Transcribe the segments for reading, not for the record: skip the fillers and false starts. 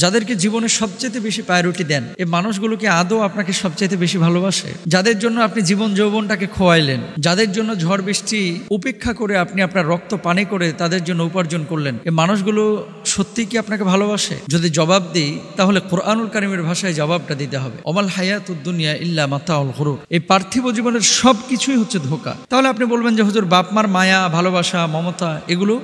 যাদেরকে জীবনের সবচেয়ে বেশি প্রায়োরিটি দেন, এই মানুষগুলোকে আদৌ আপনাকে সবচেয়ে বেশি ভালোবাসে? যাদের জন্য আপনি জীবন যৌবনটাকে খোয়াইলেন, যাদের জন্য ঝড় বৃষ্টি উপেক্ষা করে আপনি আপনার রক্ত পানি করে তাদের জন্য উপার্জন করলেন, এই মানুষগুলো সত্যি কি আপনাকে ভালোবাসে? যদি জবাব দিই তাহলে কোরআনুল কারীমের ভাষায় জবাবটা দিতে হবে, অমাল হায়াতুদ দুনিয়া ইল্লা মাতাউল গুরুর। এই পার্থিব জীবনের সবকিছুই হচ্ছে ধোঁকা। তাহলে আপনি বলবেন যে হুজুর, বাপ মার মায়া, ভালোবাসা, মমতা, এগুলো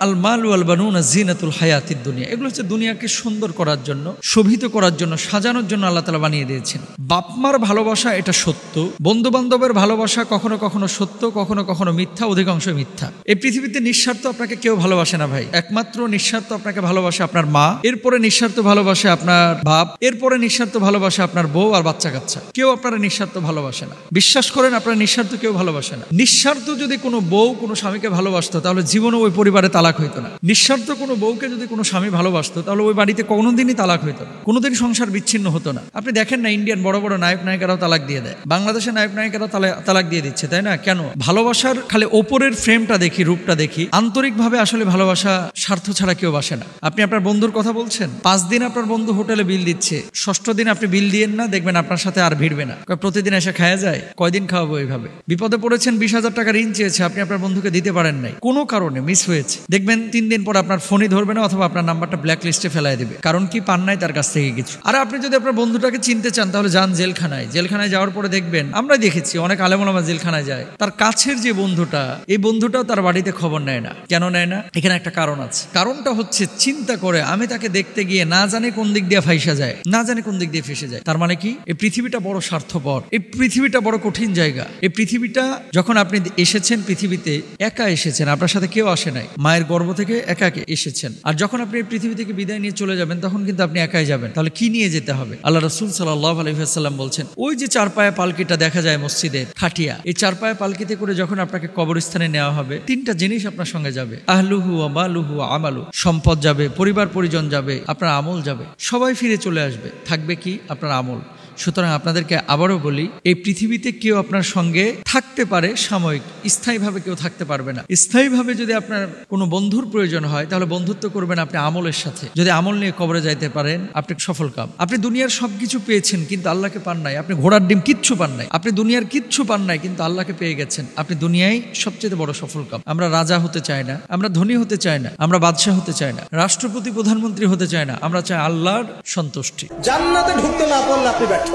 আল মাল ওয়াল বানুনা জিনাতুল হায়াতিদ দুনিয়া, এগুলো হচ্ছে দুনিয়াকে সুন্দর করার জন্য, শোভিত করার জন্য, সাজানোর জন্য আল্লাহ তাআলা বানিয়ে দিয়েছেন। বাপ মার ভালোবাসা এটা সত্য, বন্ধু বান্ধবের ভালোবাসা কখনো কখনো সত্য, কখনো কখনো মিথ্যা, অধিকাংশ মিথ্যা। এই পৃথিবীতে নিঃস্বার্থ আপনাকে কেউ ভালোবাসে না ভাই। একমাত্র নিঃস্বার্থ আপনাকে ভালোবাসে আপনার মা, এরপরে নিঃস্বার্থ ভালোবাসে আপনার বাপ, এরপরে নিঃস্বার্থ ভালোবাসে আপনার বউ আর বাচ্চা কাচ্চা। কেউ আপনারা নিঃস্বার্থ ভালোবাসে না। বিশ্বাস করেন, আপনার নিঃস্বার্থ কেউ ভালোবাসে না। নিঃস্বার্থ যদি কোনো বউ কোনো স্বামীকে ভালোবাসতো তাহলে জীবনে ওই পরিবারে তালাক হইতো না। নিঃস্বার্থ কোনো বউকে যদি কোনো স্বামী ভালোবাসতো তাহলে ওই বাড়িতে কোনোদিনই তালাক হইতো না, কোনোদিন সংসার বিচ্ছিন্ন হতো না। আপনি দেখেন না, ইন্ডিয়ান বড় বড় নায়ক নায়িকারাও তালাক দিয়ে দেয়, বাংলাদেশের নায়ক নায়িকারাও তালাক দিয়ে দিচ্ছে, তাই না? কেন? ভালোবাসার খালি ওপরের ফ্রেমটা দেখি, রূপটা দেখি, আন্তরিকভাবে আসলে ভালোবাসা স্বার্থ ছাড়া কেউ বাসে না। আপনি আপনার বন্ধুর কথা বলছেন, 5 দিন আপনার বন্ধু হোটেলে বিল দিচ্ছে, 6ষ্ঠ দিন আপনি বিল দিয়েন না, দেখবেন আপনার সাথে আর ভিড়বে না, প্রতিদিন এসে খাওয়া যায়, কয়দিন খাওয়াবো এইভাবে। বিপদে পড়েছেন, 20,000 টাকা ঋণ চেয়েছে, আপনি আপনার বন্ধুকে দিতে পারেন নাই, কোনো কারণে মিস হয়েছে, দেখবেন 3 দিন পর আপনার ফোনই ধরবে না, অথবা আপনার নাম্বারটা ব্ল্যাক লিস্টে ফেলাই দেবে। কারণ কি? পান নাই তার কাছ থেকে কিছু। আর আপনি যদি আপনার বন্ধুটাকে চিনতে চান তাহলে যান জেলখানায়। জেলখানায় যাওয়ার পরে দেখবেন, আমরা দেখেছি অনেক আলেম ওলামা জেলখানায় যায়, তার কাছের যে বন্ধুটা, এই বন্ধুটাও তার বাড়িতে খবর নেয় না। কেন নেয় না? এখানে একটা কারণ আছে। কারণটা হচ্ছে, চিন্তা করে আমি তাকে দেখতে গিয়ে না জানে কোন দিক দিয়ে ফাইসা যায়, না জানে কোন দিক দিয়ে ফেসে যায়। তার মানে কি? এই পৃথিবীটা বড় স্বার্থপর, এই পৃথিবীটা বড় কঠিন জায়গা। এই পৃথিবীটা, যখন আপনি এসেছেন পৃথিবীতে একা এসেছেন, আপনার সাথে কেউ আসে নাই, মায়ের গর্ভ থেকে একা এসেছেন। আর যখন আপনি এই পৃথিবী থেকে বিদায় নিয়ে চলে যাবেন তখন কিন্তু আপনি একাই যাবেন। তাহলে কি নিয়ে যেতে হবে? আল্লাহ রাসূল সাল্লাল্লাহু আলাইহি ওয়াসাল্লাম বলছেন, ওই যে 4 পায়া পালকিটা দেখা যায় মসজিদের, খাটিয়া, এই 4 পায়া পালকিতে করে যখন আপনাকে কবরস্থানে নেওয়া হবে, 3টা জিনিস আপনার সঙ্গে যাবে, আহলুহু ওয়া মালুহু ওয়া আমালু, সম্পদ যাবে, পরিবার পরিজন যাবে, আপনার আমল যাবে, সবাই ফিরে চলে আসবে, থাকবে কি? আপনার আমল। সুতরাং আপনাদেরকে আবারও বলি, এই পৃথিবীতে কেউ আপনার সঙ্গে থাকতে পারে সাময়িক, স্থায়ীভাবে কেউ থাকতে পারবে না। স্থায়ীভাবে যদি আপনার কোনো বন্ধুর প্রয়োজন হয় তাহলে বন্ধুত্ব করবেন আপনি আমলের সাথে। যদি আমল নিয়ে কবরে যাইতে পারেন, আপনি সফল কাম। আপনি দুনিয়ার সবকিছু পেয়েছেন কিন্তু আল্লাহকে পান নাই, আপনি ঘোড়ার ডিম কিচ্ছু পান নাই, আপনি দুনিয়ার কিচ্ছু পান নাই কিন্তু আল্লাহকে পেয়ে গেছেন, আপনি দুনিয়ায় সবচেয়ে বড় সফল কাম। আমরা রাজা হতে চাই না, আমরা ধনী হতে চাই না, আমরা বাদশাহ হতে চাই না, রাষ্ট্রপতি প্রধানমন্ত্রী হতে চাই না, আমরা চাই আল্লাহর সন্তুষ্টি। জান্নাতে ঢুকতে না পারলে আপনি ব্যর্থ,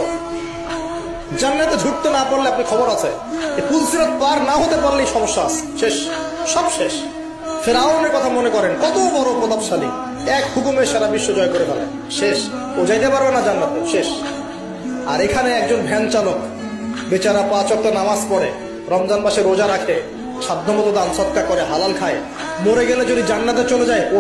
জান্নাতে ঢুকতে না পারলে আপনি খবর আছে, পুলসিরাত পার না হতে পারলেই সমস্যা আছে, শেষ, সব শেষ। ফেরাউনের কথা মনে করেন, কত বড় প্রতাপশালী, এক হুকুমে সারা বিশ্ব জয় করে ফেলে, শেষ, ও যাইতে পারবে না জান্নাতে, শেষ। আর এখানে একজন ভ্যান চালক বেচারা 5 ওয়াক্ত নামাজ পড়ে, রমজান মাসে রোজা রাখে, সাধ্যমতো দান সদকা করে, হালাল খায়, মরে গেলে যদি জান্নাতে চলে যায় ও